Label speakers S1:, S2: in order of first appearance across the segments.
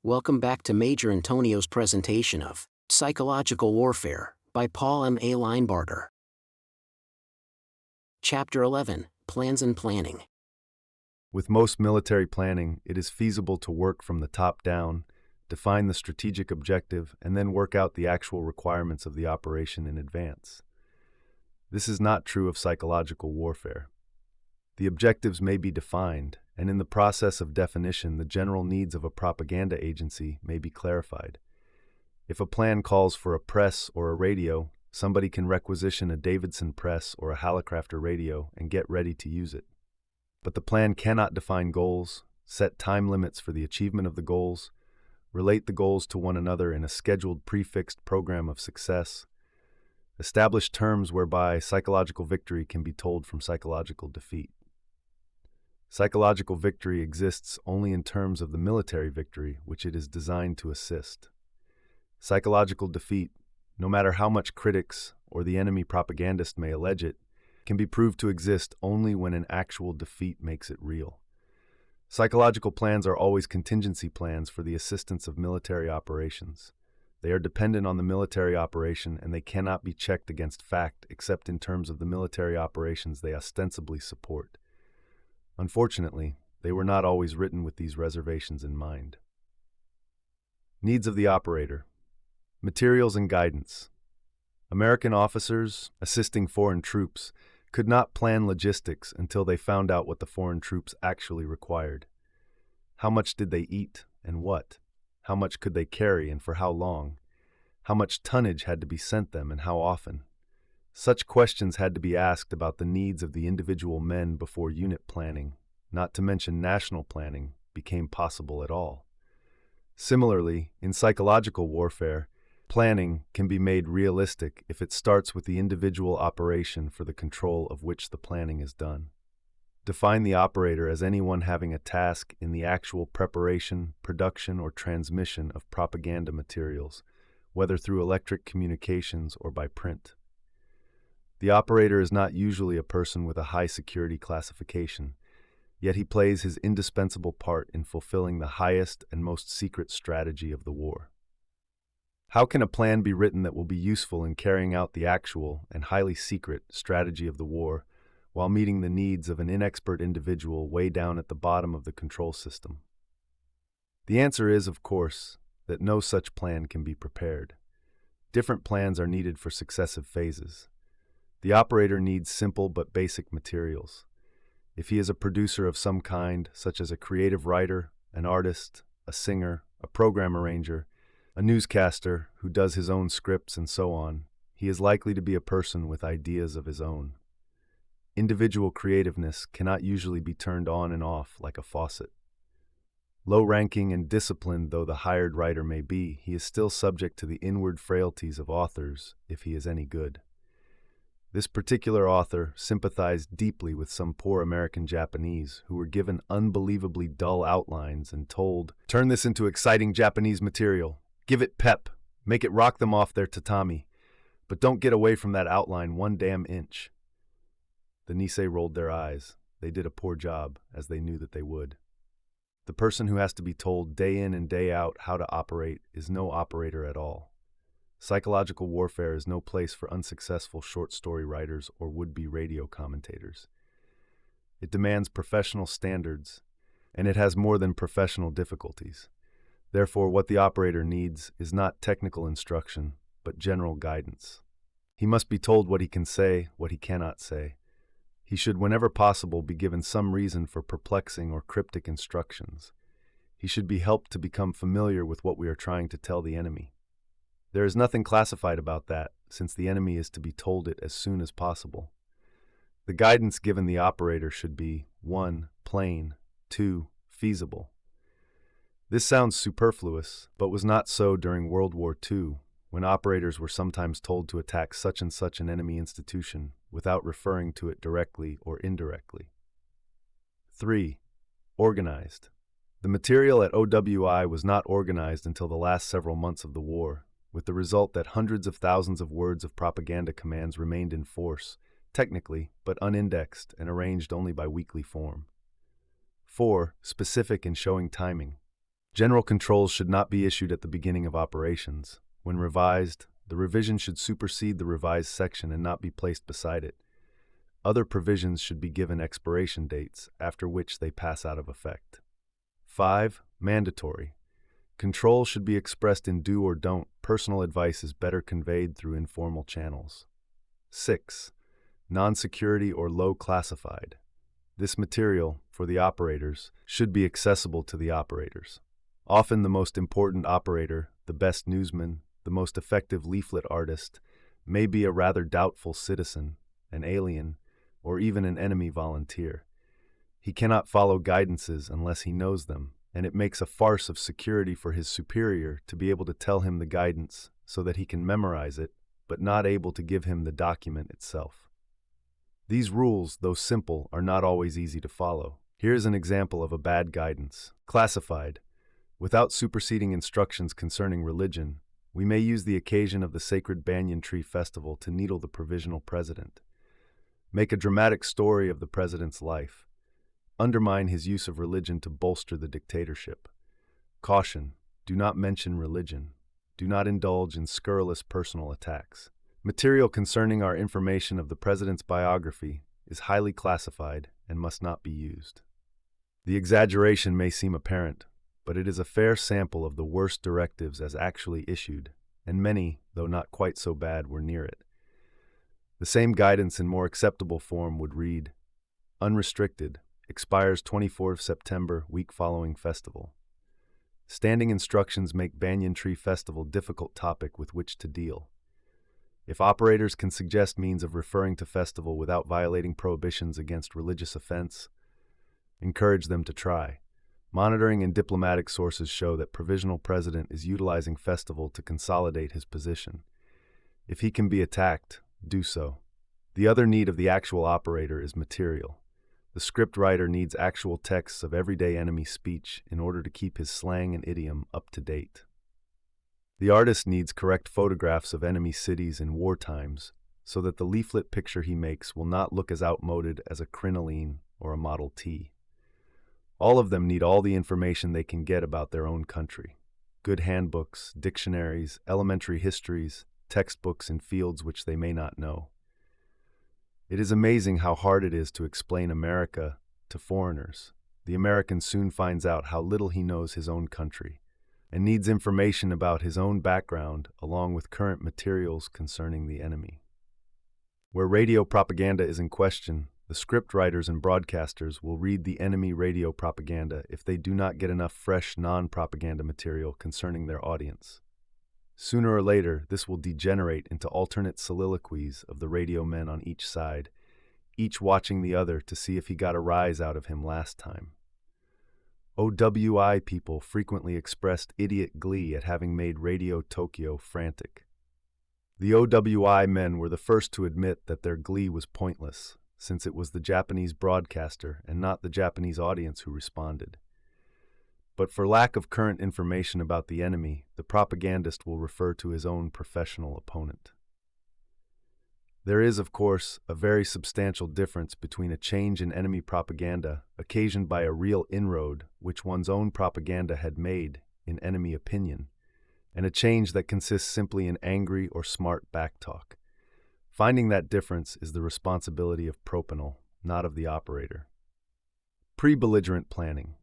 S1: Welcome back to Major Intonio's presentation of Psychological Warfare by Paul M. A. Linebarger. Chapter 11, Plans and Planning.
S2: With most military planning, it is feasible to work from the top down, define the strategic objective, and then work out the actual requirements of the operation in advance. This is not true of psychological warfare. The objectives may be defined, and in the process of definition, the general needs of a propaganda agency may be clarified. If a plan calls for a press or a radio, somebody can requisition a Davidson press or a Hallicrafter radio and get ready to use it. But the plan cannot define goals, set time limits for the achievement of the goals, relate the goals to one another in a scheduled prefixed program of success, establish terms whereby psychological victory can be told from psychological defeat. Psychological victory exists only in terms of the military victory which it is designed to assist. Psychological defeat, no matter how much critics or the enemy propagandist may allege it, can be proved to exist only when an actual defeat makes it real. Psychological plans are always contingency plans for the assistance of military operations. They are dependent on the military operation and they cannot be checked against fact except in terms of the military operations they ostensibly support. Unfortunately, they were not always written with these reservations in mind. Needs of the operator. Materials and guidance. American officers assisting foreign troops could not plan logistics until they found out what the foreign troops actually required. How much did they eat and what? How much could they carry and for how long? How much tonnage had to be sent them and how often? Such questions had to be asked about the needs of the individual men before unit planning, not to mention national planning, became possible at all. Similarly, in psychological warfare, planning can be made realistic if it starts with the individual operation for the control of which the planning is done. Define the operator as anyone having a task in the actual preparation, production, or transmission of propaganda materials, whether through electric communications or by print. The operator is not usually a person with a high security classification, yet he plays his indispensable part in fulfilling the highest and most secret strategy of the war. How can a plan be written that will be useful in carrying out the actual and highly secret strategy of the war while meeting the needs of an inexpert individual way down at the bottom of the control system? The answer is, of course, that no such plan can be prepared. Different plans are needed for successive phases. The operator needs simple but basic materials. If he is a producer of some kind, such as a creative writer, an artist, a singer, a program arranger, a newscaster who does his own scripts and so on, he is likely to be a person with ideas of his own. Individual creativeness cannot usually be turned on and off like a faucet. Low-ranking and disciplined though the hired writer may be, he is still subject to the inward frailties of authors if he is any good. This particular author sympathized deeply with some poor American Japanese who were given unbelievably dull outlines and told, "Turn this into exciting Japanese material. Give it pep. Make it rock them off their tatami. But don't get away from that outline one damn inch." The Nisei rolled their eyes. They did a poor job, as they knew that they would. The person who has to be told day in and day out how to operate is no operator at all. Psychological warfare is no place for unsuccessful short story writers or would-be radio commentators. It demands professional standards, and it has more than professional difficulties. Therefore, what the operator needs is not technical instruction, but general guidance. He must be told what he can say, what he cannot say. He should, whenever possible, be given some reason for perplexing or cryptic instructions. He should be helped to become familiar with what we are trying to tell the enemy. There is nothing classified about that, since the enemy is to be told it as soon as possible. The guidance given the operator should be 1. Plain, 2. Feasible. This sounds superfluous, but was not so during World War II, when operators were sometimes told to attack such and such an enemy institution without referring to it directly or indirectly. 3. Organized. The material at OWI was not organized until the last several months of the war, with the result that hundreds of thousands of words of propaganda commands remained in force, technically, but unindexed and arranged only by weekly form. 4. Specific in showing timing. General controls should not be issued at the beginning of operations. When revised, the revision should supersede the revised section and not be placed beside it. Other provisions should be given expiration dates, after which they pass out of effect. 5. Mandatory. Control should be expressed in do or don't. Personal advice is better conveyed through informal channels. 6. Non-security or low classified. This material, for the operators, should be accessible to the operators. Often the most important operator, the best newsman, the most effective leaflet artist, may be a rather doubtful citizen, an alien, or even an enemy volunteer. He cannot follow guidances unless he knows them, and it makes a farce of security for his superior to be able to tell him the guidance so that he can memorize it, but not able to give him the document itself. These rules, though simple, are not always easy to follow. Here is an example of a bad guidance. Classified. Without superseding instructions concerning religion, we may use the occasion of the sacred banyan tree festival to needle the provisional president. Make a dramatic story of the president's life. Undermine his use of religion to bolster the dictatorship. Caution: do not mention religion. Do not indulge in scurrilous personal attacks. Material concerning our information of the president's biography is highly classified and must not be used. The exaggeration may seem apparent, but it is a fair sample of the worst directives as actually issued, and many, though not quite so bad, were near it. The same guidance in more acceptable form would read: unrestricted, expires 24th September, week following festival. Standing instructions make banyan tree festival difficult topic with which to deal. If operators can suggest means of referring to festival without violating prohibitions against religious offense, encourage them to try. Monitoring and diplomatic sources show that provisional president is utilizing festival to consolidate his position. If he can be attacked, do so. The other need of the actual operator is material. The script writer needs actual texts of everyday enemy speech in order to keep his slang and idiom up to date. The artist needs correct photographs of enemy cities in war times so that the leaflet picture he makes will not look as outmoded as a crinoline or a Model T. All of them need all the information they can get about their own country. Good handbooks, dictionaries, elementary histories, textbooks in fields which they may not know. It is amazing how hard it is to explain America to foreigners. The American soon finds out how little he knows his own country, and needs information about his own background along with current materials concerning the enemy. Where radio propaganda is in question, the script writers and broadcasters will read the enemy radio propaganda if they do not get enough fresh non-propaganda material concerning their audience. Sooner or later, this will degenerate into alternate soliloquies of the radio men on each side, each watching the other to see if he got a rise out of him last time. WWII people frequently expressed idiot glee at having made Radio Tokyo frantic. The WWII men were the first to admit that their glee was pointless, since it was the Japanese broadcaster and not the Japanese audience who responded. But for lack of current information about the enemy, the propagandist will refer to his own professional opponent. There is, of course, a very substantial difference between a change in enemy propaganda occasioned by a real inroad which one's own propaganda had made in enemy opinion, and a change that consists simply in angry or smart backtalk. Finding that difference is the responsibility of propanol, not of the operator. Pre-belligerent planning.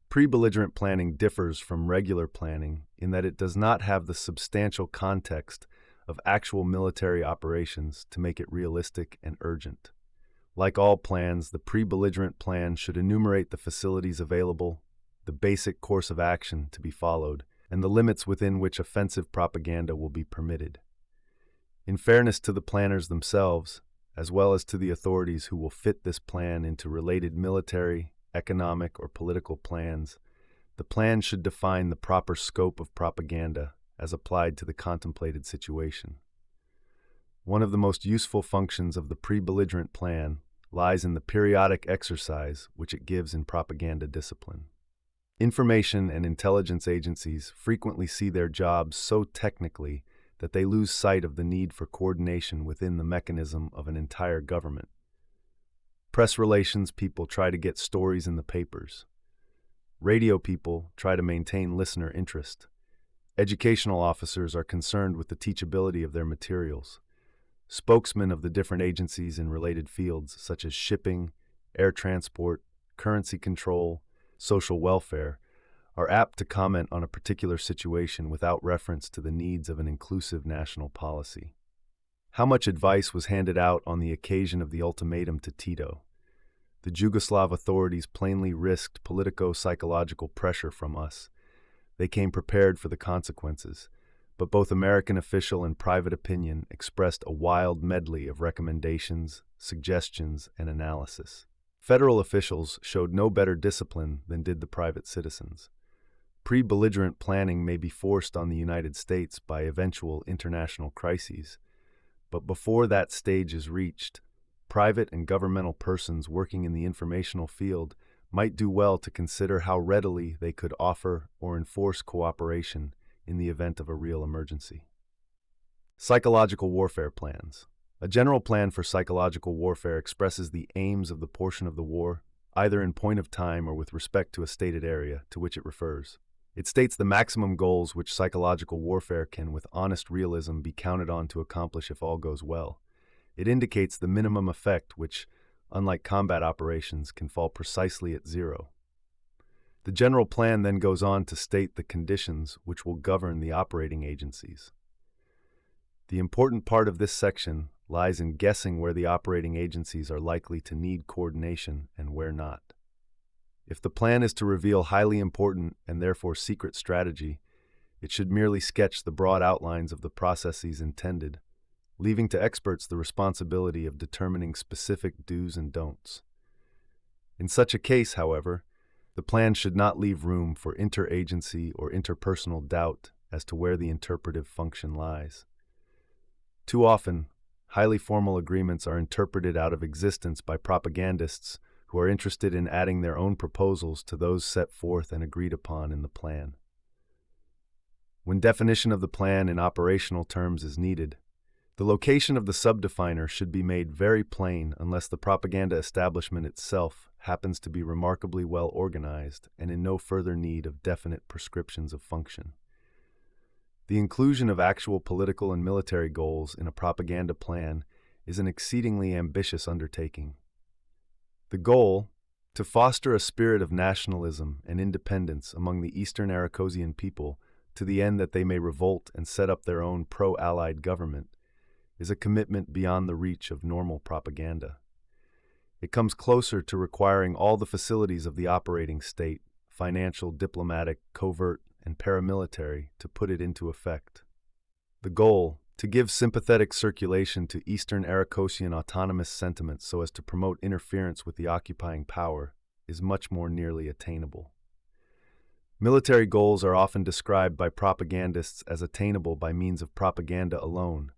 S2: Pre-belligerent planning differs from regular planning in that it does not have the substantial context of actual military operations to make it realistic and urgent. Like all plans, the pre-belligerent plan should enumerate the facilities available, the basic course of action to be followed, and the limits within which offensive propaganda will be permitted. In fairness to the planners themselves, as well as to the authorities who will fit this plan into related military, economic, or political plans, the plan should define the proper scope of propaganda as applied to the contemplated situation. One of the most useful functions of the pre-belligerent plan lies in the periodic exercise which it gives in propaganda discipline. Information and intelligence agencies frequently see their jobs so technically that they lose sight of the need for coordination within the mechanism of an entire government. Press relations people try to get stories in the papers. Radio people try to maintain listener interest. Educational officers are concerned with the teachability of their materials. Spokesmen of the different agencies in related fields, such as shipping, air transport, currency control, social welfare, are apt to comment on a particular situation without reference to the needs of an inclusive national policy. How much advice was handed out on the occasion of the ultimatum to Tito? The Yugoslav authorities plainly risked politico-psychological pressure from us. They came prepared for the consequences, but both American official and private opinion expressed a wild medley of recommendations, suggestions, and analysis. Federal officials showed no better discipline than did the private citizens. Pre-belligerent planning may be forced on the United States by eventual international crises, but before that stage is reached, private and governmental persons working in the informational field might do well to consider how readily they could offer or enforce cooperation in the event of a real emergency. Psychological warfare plans. A general plan for psychological warfare expresses the aims of the portion of the war, either in point of time or with respect to a stated area to which it refers. It states the maximum goals which psychological warfare can, with honest realism, be counted on to accomplish if all goes well. It indicates the minimum effect which, unlike combat operations, can fall precisely at zero. The general plan then goes on to state the conditions which will govern the operating agencies. The important part of this section lies in guessing where the operating agencies are likely to need coordination and where not. If the plan is to reveal highly important and therefore secret strategy, it should merely sketch the broad outlines of the processes intended, leaving to experts the responsibility of determining specific do's and don'ts. In such a case, however, the plan should not leave room for interagency or interpersonal doubt as to where the interpretive function lies. Too often, highly formal agreements are interpreted out of existence by propagandists who are interested in adding their own proposals to those set forth and agreed upon in the plan. When definition of the plan in operational terms is needed, the location of the subdefiner should be made very plain unless the propaganda establishment itself happens to be remarkably well organized and in no further need of definite prescriptions of function. The inclusion of actual political and military goals in a propaganda plan is an exceedingly ambitious undertaking. The goal, to foster a spirit of nationalism and independence among the Eastern Aracosian people to the end that they may revolt and set up their own pro-Allied government, is a commitment beyond the reach of normal propaganda. It comes closer to requiring all the facilities of the operating state, financial, diplomatic, covert, and paramilitary, to put it into effect. The goal, to give sympathetic circulation to Eastern Aracosian autonomous sentiments so as to promote interference with the occupying power, is much more nearly attainable. Military goals are often described by propagandists as attainable by means of propaganda alone,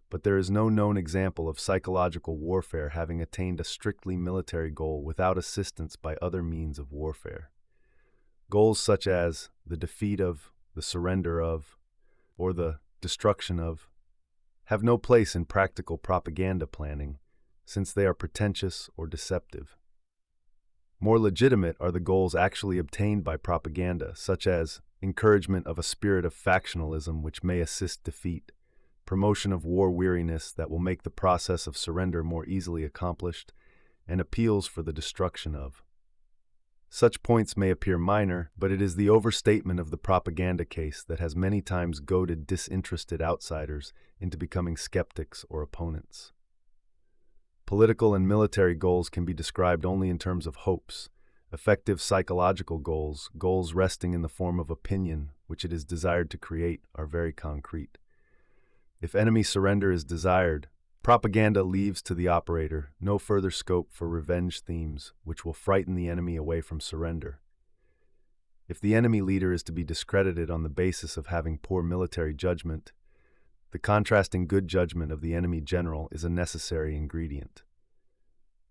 S2: but there is no known example of psychological warfare having attained a strictly military goal without assistance by other means of warfare. Goals such as the defeat of, the surrender of, or the destruction of, have no place in practical propaganda planning, since they are pretentious or deceptive. More legitimate are the goals actually obtained by propaganda, such as encouragement of a spirit of factionalism which may assist defeat, promotion of war weariness that will make the process of surrender more easily accomplished, and appeals for the destruction of. Such points may appear minor, but it is the overstatement of the propaganda case that has many times goaded disinterested outsiders into becoming skeptics or opponents. Political and military goals can be described only in terms of hopes. Effective psychological goals, goals resting in the form of opinion, which it is desired to create, are very concrete. If enemy surrender is desired, propaganda leaves to the operator no further scope for revenge themes, which will frighten the enemy away from surrender. If the enemy leader is to be discredited on the basis of having poor military judgment, the contrasting good judgment of the enemy general is a necessary ingredient.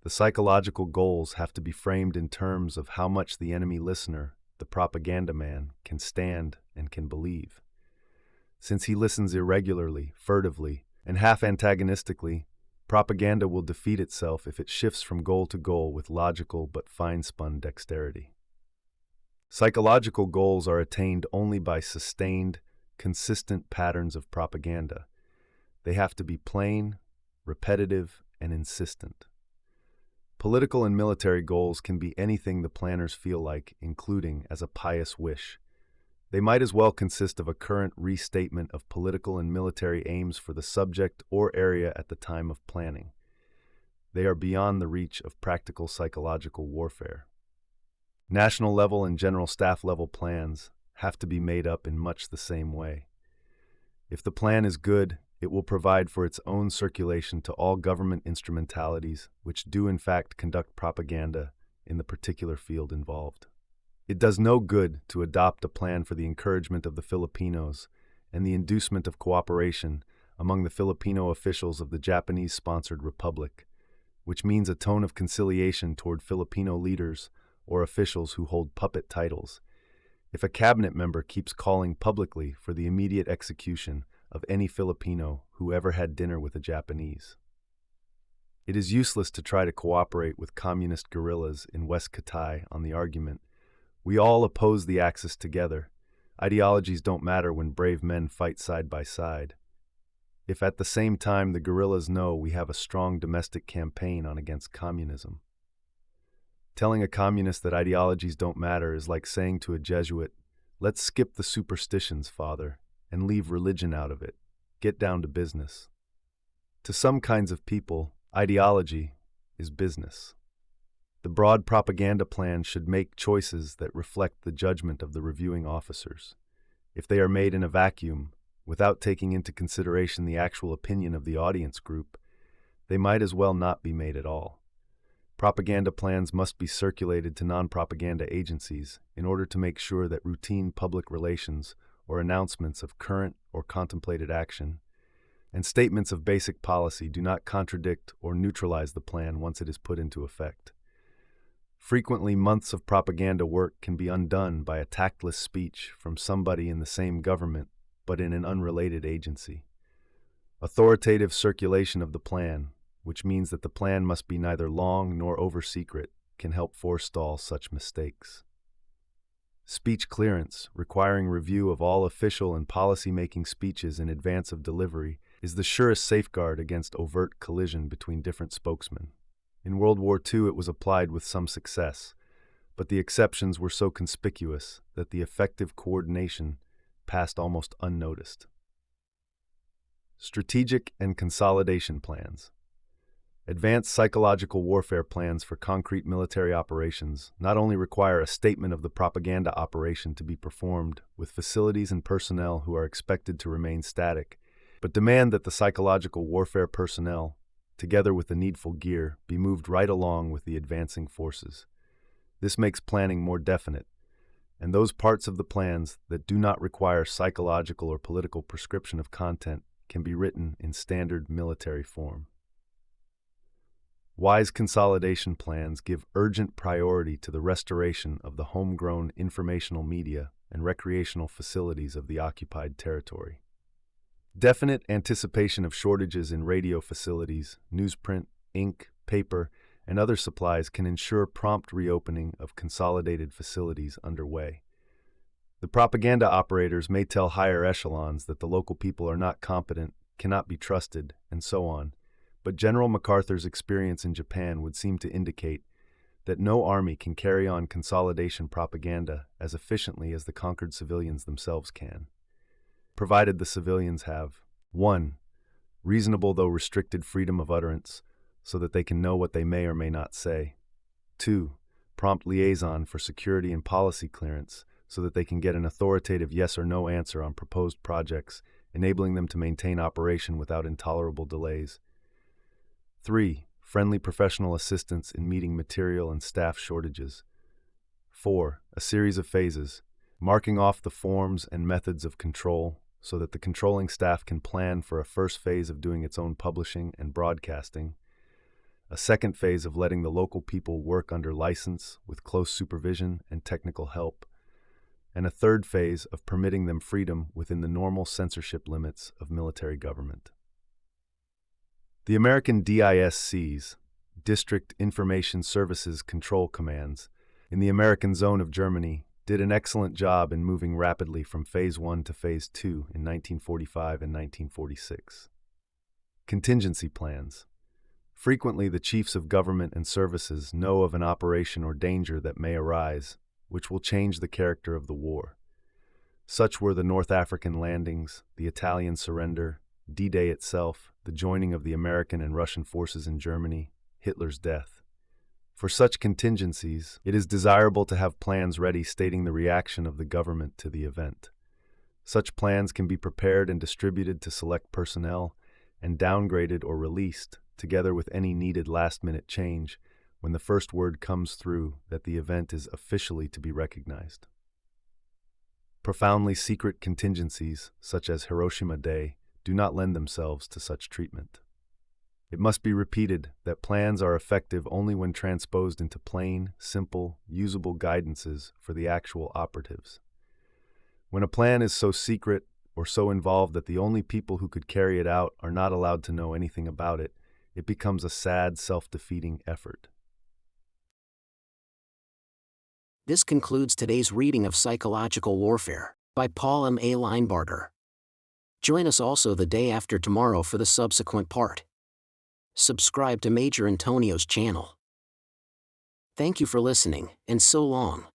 S2: The psychological goals have to be framed in terms of how much the enemy listener, the propaganda man, can stand and can believe. Since he listens irregularly, furtively, and half-antagonistically, propaganda will defeat itself if it shifts from goal to goal with logical but fine-spun dexterity. Psychological goals are attained only by sustained, consistent patterns of propaganda. They have to be plain, repetitive, and insistent. Political and military goals can be anything the planners feel like, including as a pious wish. They might as well consist of a current restatement of political and military aims for the subject or area at the time of planning. They are beyond the reach of practical psychological warfare. National level and general staff level plans have to be made up in much the same way. If the plan is good, it will provide for its own circulation to all government instrumentalities which do in fact conduct propaganda in the particular field involved. It does no good to adopt a plan for the encouragement of the Filipinos and the inducement of cooperation among the Filipino officials of the Japanese-sponsored republic, which means a tone of conciliation toward Filipino leaders or officials who hold puppet titles, if a cabinet member keeps calling publicly for the immediate execution of any Filipino who ever had dinner with a Japanese. It is useless to try to cooperate with communist guerrillas in West Kitai on the argument, we all oppose the Axis together. Ideologies don't matter when brave men fight side by side. If at the same time the guerrillas know we have a strong domestic campaign on against communism. Telling a communist that ideologies don't matter is like saying to a Jesuit, let's skip the superstitions, Father, and leave religion out of it. Get down to business. To some kinds of people, ideology is business. The broad propaganda plan should make choices that reflect the judgment of the reviewing officers. If they are made in a vacuum, without taking into consideration the actual opinion of the audience group, they might as well not be made at all. Propaganda plans must be circulated to non-propaganda agencies in order to make sure that routine public relations or announcements of current or contemplated action and statements of basic policy do not contradict or neutralize the plan once it is put into effect. Frequently, months of propaganda work can be undone by a tactless speech from somebody in the same government but in an unrelated agency. Authoritative circulation of the plan, which means that the plan must be neither long nor over-secret, can help forestall such mistakes. Speech clearance, requiring review of all official and policy-making speeches in advance of delivery, is the surest safeguard against overt collision between different spokesmen. In World War II it was applied with some success, but the exceptions were so conspicuous that the effective coordination passed almost unnoticed. Strategic and consolidation plans. Advanced psychological warfare plans for concrete military operations not only require a statement of the propaganda operation to be performed with facilities and personnel who are expected to remain static, but demand that the psychological warfare personnel, together with the needful gear, be moved right along with the advancing forces. This makes planning more definite, and those parts of the plans that do not require psychological or political prescription of content can be written in standard military form. Wise consolidation plans give urgent priority to the restoration of the homegrown informational media and recreational facilities of the occupied territory. Definite anticipation of shortages in radio facilities, newsprint, ink, paper, and other supplies can ensure prompt reopening of consolidated facilities underway. The propaganda operators may tell higher echelons that the local people are not competent, cannot be trusted, and so on, but General MacArthur's experience in Japan would seem to indicate that no army can carry on consolidation propaganda as efficiently as the conquered civilians themselves can, provided the civilians have 1. Reasonable though restricted freedom of utterance, so that they can know what they may or may not say. 2. Prompt liaison for security and policy clearance, so that they can get an authoritative yes or no answer on proposed projects, enabling them to maintain operation without intolerable delays. 3. Friendly professional assistance in meeting material and staff shortages. 4. A series of phases, marking off the forms and methods of control so that the controlling staff can plan for a first phase of doing its own publishing and broadcasting, a second phase of letting the local people work under license with close supervision and technical help, and a third phase of permitting them freedom within the normal censorship limits of military government. The American DISCs, District Information Services Control Commands, in the American Zone of Germany, did an excellent job in moving rapidly from Phase 1 to Phase 2 in 1945 and 1946. Contingency plans. Frequently, the chiefs of government and services know of an operation or danger that may arise, which will change the character of the war. Such were the North African landings, the Italian surrender, D-Day itself, the joining of the American and Russian forces in Germany, Hitler's death. For such contingencies, it is desirable to have plans ready stating the reaction of the government to the event. Such plans can be prepared and distributed to select personnel and downgraded or released, together with any needed last-minute change, when the first word comes through that the event is officially to be recognized. Profoundly secret contingencies, such as Hiroshima Day, do not lend themselves to such treatment. It must be repeated that plans are effective only when transposed into plain, simple, usable guidances for the actual operatives. When a plan is so secret or so involved that the only people who could carry it out are not allowed to know anything about it, it becomes a sad, self-defeating effort.
S1: This concludes today's reading of Psychological Warfare by Paul M. A. Linebarger. Join us also the day after tomorrow for the subsequent part. Subscribe to Major Intonio's channel. Thank you for listening, and so long.